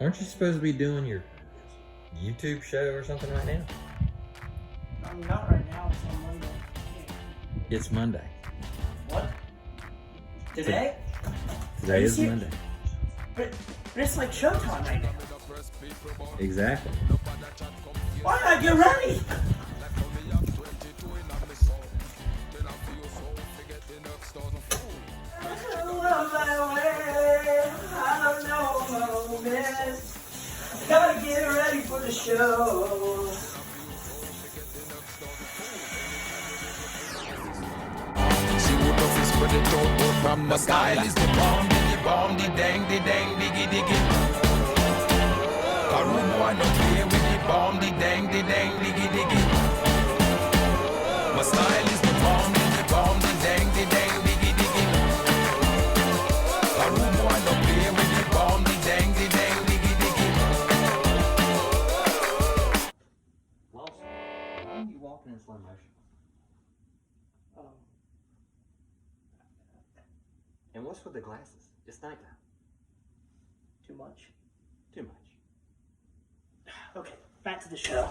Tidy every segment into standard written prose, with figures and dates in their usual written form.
Aren't you supposed to be doing your YouTube show or something right now? I'm not right now. It's on Monday. It's Monday. What? Today? Today is Monday. But it's like showtime right now. Exactly. Why not get ready? Gotta get ready for the show. My style is the bomb, the dang, diggy, diggy. A room boy no play with the bomb, the dang, diggy, diggy. My style is the bomb, the dang, diggy, diggy. A room boy no play with the bomb, the dang, diggy, diggy. Well, why are you walking in slow motion? And what's with the glasses? It's nighttime. Too much? Too much. Okay, back to the show.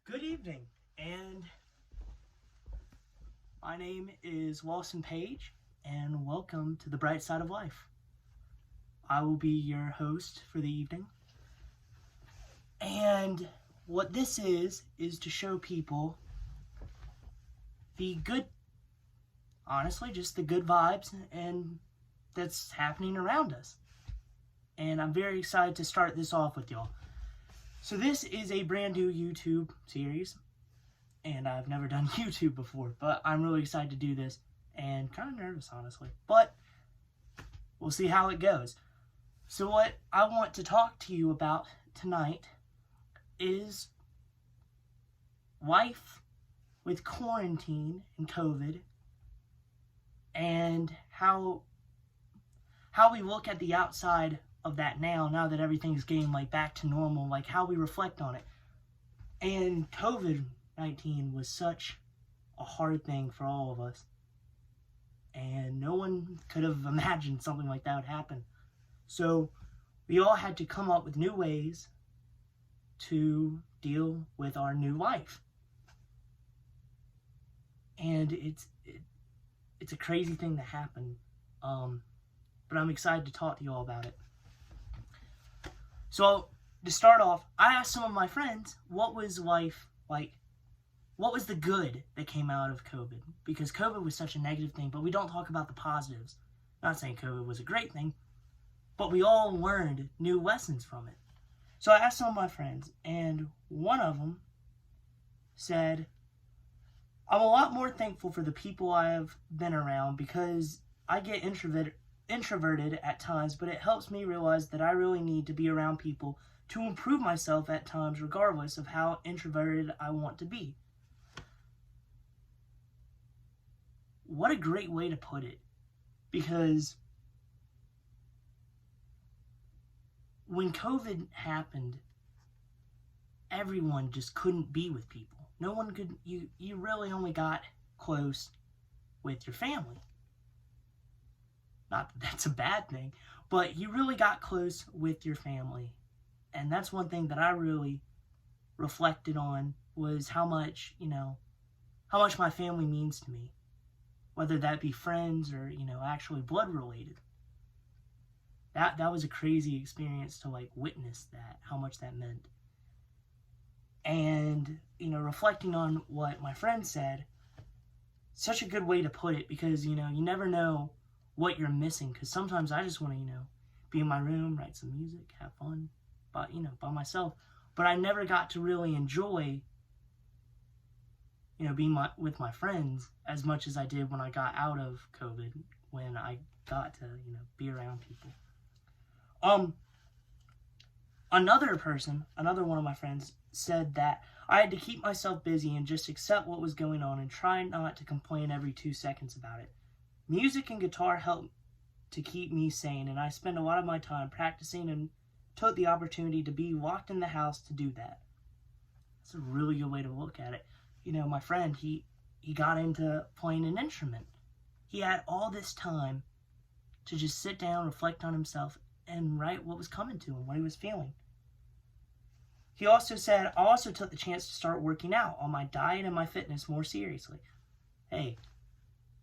Good evening, and my name is Lawson Page, and welcome to the Bright Side of Life. I will be your host for the evening, and what this is to show people the good, honestly, just the good vibes and that's happening around us. And I'm very excited to start this off with y'all. So this is a brand new YouTube series, and I've never done YouTube before, but I'm really excited to do this and kind of nervous, honestly, but we'll see how it goes. So what I want to talk to you about tonight is life with quarantine and COVID, and how we look at the outside of that now that everything's getting like back to normal, like how we reflect on it. And COVID-19 was such a hard thing for all of us, and no one could have imagined something like that would happen. So we all had to come up with new ways to deal with our new life. And it's a crazy thing to happen, but I'm excited to talk to you all about it. So to start off, I asked some of my friends, what was life like? What was the good that came out of COVID? Because COVID was such a negative thing, but we don't talk about the positives. Not saying COVID was a great thing, but we all learned new lessons from it. So I asked some of my friends, and one of them said, I'm a lot more thankful for the people I have been around because I get introverted at times, but it helps me realize that I really need to be around people to improve myself at times, regardless of how introverted I want to be. What a great way to put it, because when COVID happened, everyone just couldn't be with people. No one could, you really only got close with your family. Not that that's a bad thing, but you really got close with your family. And that's one thing that I really reflected on, was how much my family means to me. Whether that be friends or, actually blood related. That was a crazy experience to like witness that, how much that meant. And, reflecting on what my friend said, such a good way to put it, because, you never know what you're missing. Because sometimes I just want to, be in my room, write some music, have fun, but, by myself. But I never got to really enjoy, being with my friends as much as I did when I got out of COVID, when I got to, be around people. Another one of my friends said that I had to keep myself busy and just accept what was going on and try not to complain every 2 seconds about it. Music and guitar helped to keep me sane, and I spend a lot of my time practicing and took the opportunity to be locked in the house to do that. That's a really good way to look at it. My friend, he got into playing an instrument. he had all this time to just sit down, reflect on himself, and write what was coming to him, what he was feeling. He also said, I also took the chance to start working out on my diet and my fitness more seriously. Hey,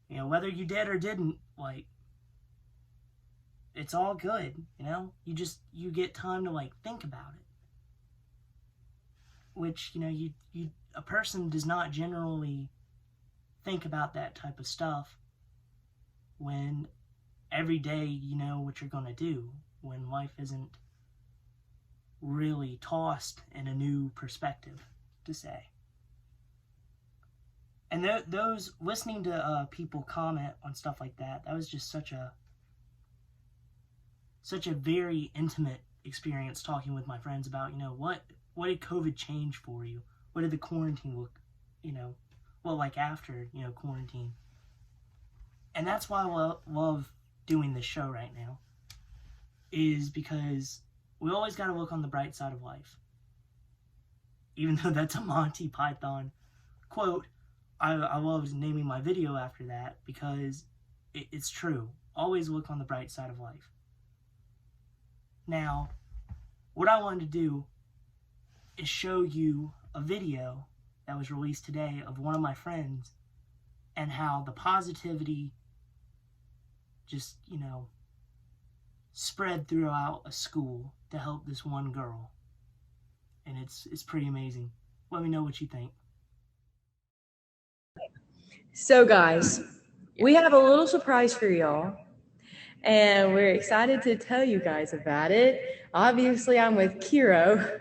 you know, whether you did or didn't, like, it's all good, you know? You get time to, like, think about it. Which, you know, a person does not generally think about that type of stuff when every day you know what you're going to do, when life isn't really tossed in a new perspective, to say. And those, listening to people comment on stuff like that, that was just such a very intimate experience, talking with my friends about, you know, what did COVID change for you? What did the quarantine look, you know, like after, you know, quarantine? And that's why I love doing this show right now, is because we always got to look on the bright side of life. Even though that's a Monty Python quote, I love naming my video after that, because it's true. Always look on the bright side of life. Now, what I wanted to do is show you a video that was released today of one of my friends, and how the positivity just, you know, spread throughout a school to help this one girl. And it's pretty amazing. Let me know what you think. So guys, we have a little surprise for y'all, and we're excited to tell you guys about it. Obviously, I'm with Kiro.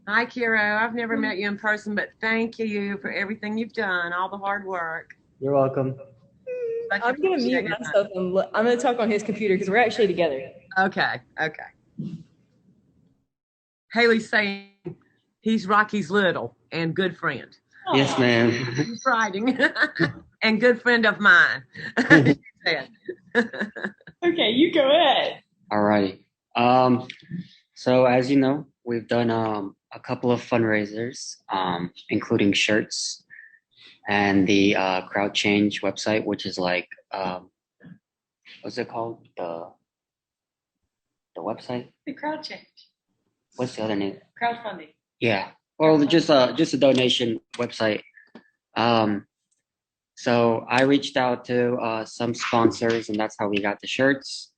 Hi, Kiro. I've never met you in person, but thank you for everything you've done, all the hard work. You're welcome. I'm going to mute myself and I'm going to talk on his computer because we're actually together. Okay. Haley's saying he's Rocky's little and good friend. Yes, ma'am. He's writing. And good friend of mine. She said. Okay, you go ahead. Alrighty. So as you know, we've done a couple of fundraisers, including shirts and the Crowd Change website, which is like what's it called? The website? The Crowd Change. What's the other name? Crowdfunding. Yeah. Well, just a donation website. So I reached out to some sponsors, and that's how we got the shirts.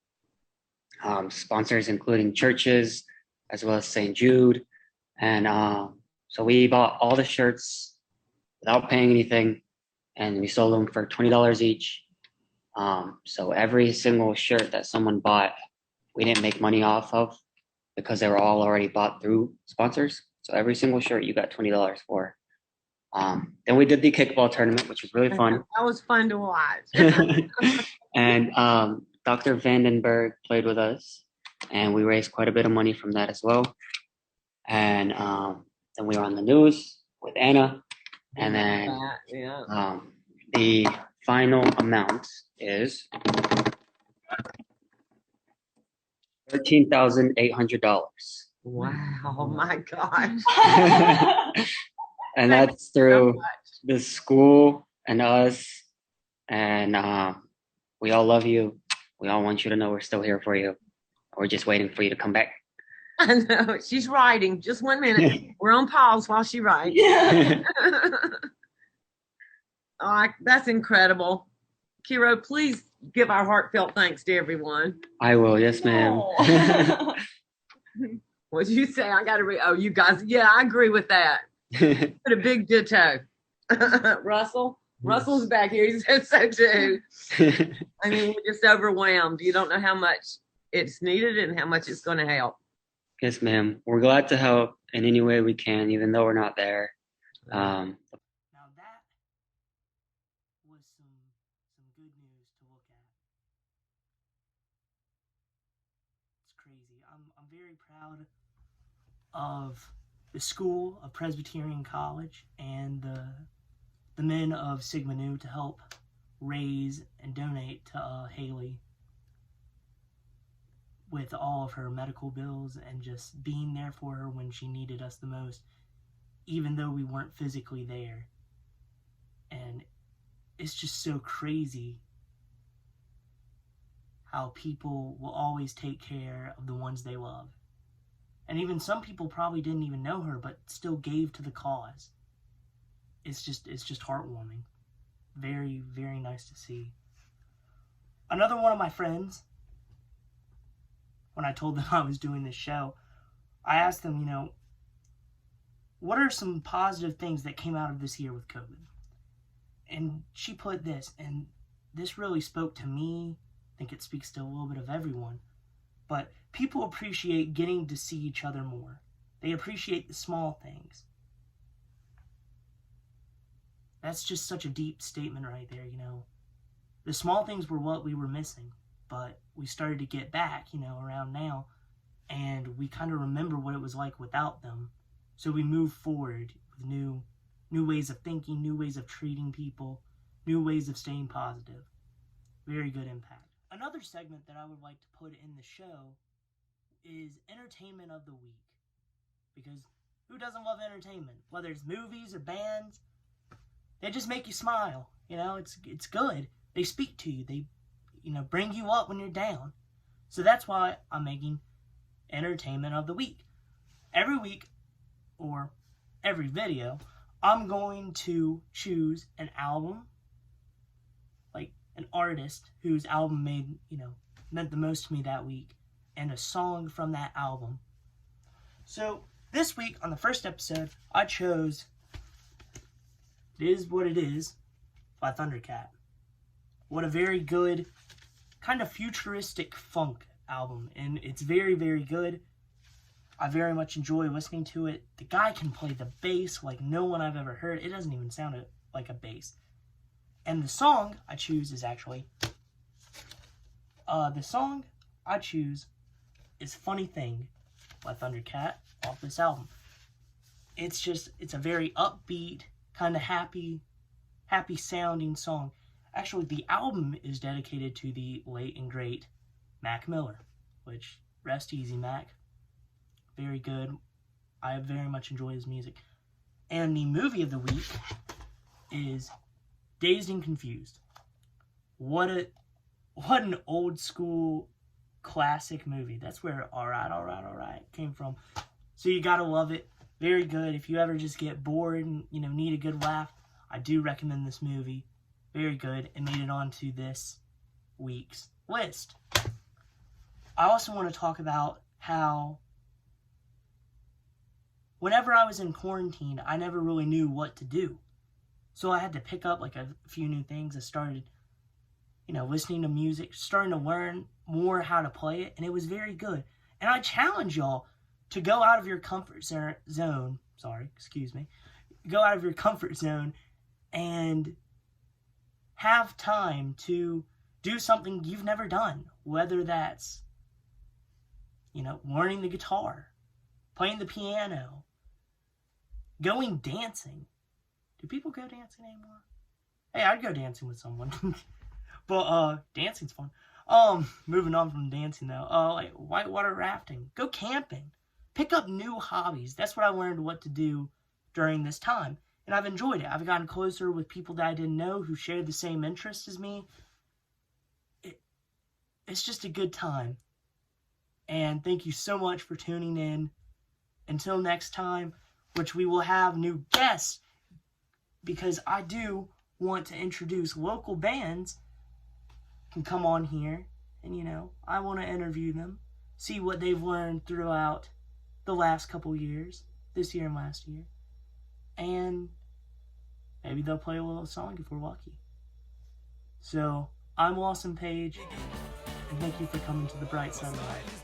Sponsors including churches, as well as St. Jude. And so we bought all the shirts without paying anything, and we sold them for $20 each. So every single shirt that someone bought, we didn't make money off of, because they were all already bought through sponsors. So every single shirt you got $20 for. Then we did the kickball tournament, which was really fun. That was fun to watch. And Dr. Vandenberg played with us, and we raised quite a bit of money from that as well. And then we were on the news with Anna. And then the final amount is $13,800. Wow, my gosh. And that's through the school and us. And we all love you. We all want you to know we're still here for you. We're just waiting for you to come back. I know. She's writing. Just 1 minute. We're on pause while she writes. Oh, that's incredible. Kiro, please give our heartfelt thanks to everyone. I will. Yes, ma'am. What'd you say? I got to read. Oh, you guys. Yeah, I agree with that. Put a big ditto. Russell? Russell's back here. He said so too. I mean, we're just overwhelmed. You don't know how much it's needed and how much it's going to help. Yes, ma'am. We're glad to help in any way we can, even though we're not there. Now that was some good news to look at. It's crazy. I'm very proud of the school of Presbyterian College and the men of Sigma Nu to help raise and donate to Haley with all of her medical bills and just being there for her when she needed us the most, even though we weren't physically there. And it's just so crazy how people will always take care of the ones they love. And even some people probably didn't even know her, but still gave to the cause. It's just heartwarming. Very, very nice to see. Another one of my friends, when I told them I was doing this show, I asked them, what are some positive things that came out of this year with COVID? And she put this, and this really spoke to me. I think it speaks to a little bit of everyone. But people appreciate getting to see each other more. They appreciate the small things. That's just such a deep statement right there, The small things were what we were missing, but we started to get back, around now, and we kind of remember what it was like without them. So we move forward with new ways of thinking, new ways of treating people, new ways of staying positive. Very good impact. Another segment that I would like to put in the show is entertainment of the week. Because who doesn't love entertainment? Whether it's movies or bands, they just make you smile. It's good. They speak to you. They, bring you up when you're down. So that's why I'm making entertainment of the week. Every week, or every video, I'm going to choose an album, like an artist whose album meant the most to me that week, and a song from that album. So this week, on the first episode, I chose It Is What It Is by Thundercat. What a very good, kind of futuristic funk album, and it's very, very good. I very much enjoy listening to it. The guy can play the bass like no one I've ever heard. It doesn't even sound like a bass. And the song I choose is actually... the song I choose is Funny Thing by Thundercat off this album. It's a very upbeat, kind of happy sounding song. Actually, the album is dedicated to the late and great Mac Miller, which, rest easy, Mac. Very good. I very much enjoy his music. And the movie of the week is Dazed and Confused. What an old school classic movie. That's where All Right came from. So you gotta love it. Very good. If you ever just get bored and need a good laugh, I do recommend this movie. Very good. It made it onto this week's list. I also want to talk about how whenever I was in quarantine, I never really knew what to do. So I had to pick up a few new things. I started, listening to music, starting to learn more how to play it, and it was very good. And I challenge y'all to go out of your comfort zone. Go out of your comfort zone and have time to do something you've never done. Whether that's, learning the guitar, playing the piano, going dancing. Do people go dancing anymore? Hey, I'd go dancing with someone. But, dancing's fun. Moving on from dancing, though. Like whitewater rafting. Go camping. Pick up new hobbies. That's what I learned what to do during this time. And I've enjoyed it. I've gotten closer with people that I didn't know who shared the same interests as me. It's just a good time. And thank you so much for tuning in. Until next time, which we will have new guests, because I do want to introduce local bands can come on here, and I want to interview them, see what they've learned throughout the last couple years, this year and last year, and maybe they'll play a little song if we're lucky. So I'm Lawson Page, and thank you for coming to the bright side of life.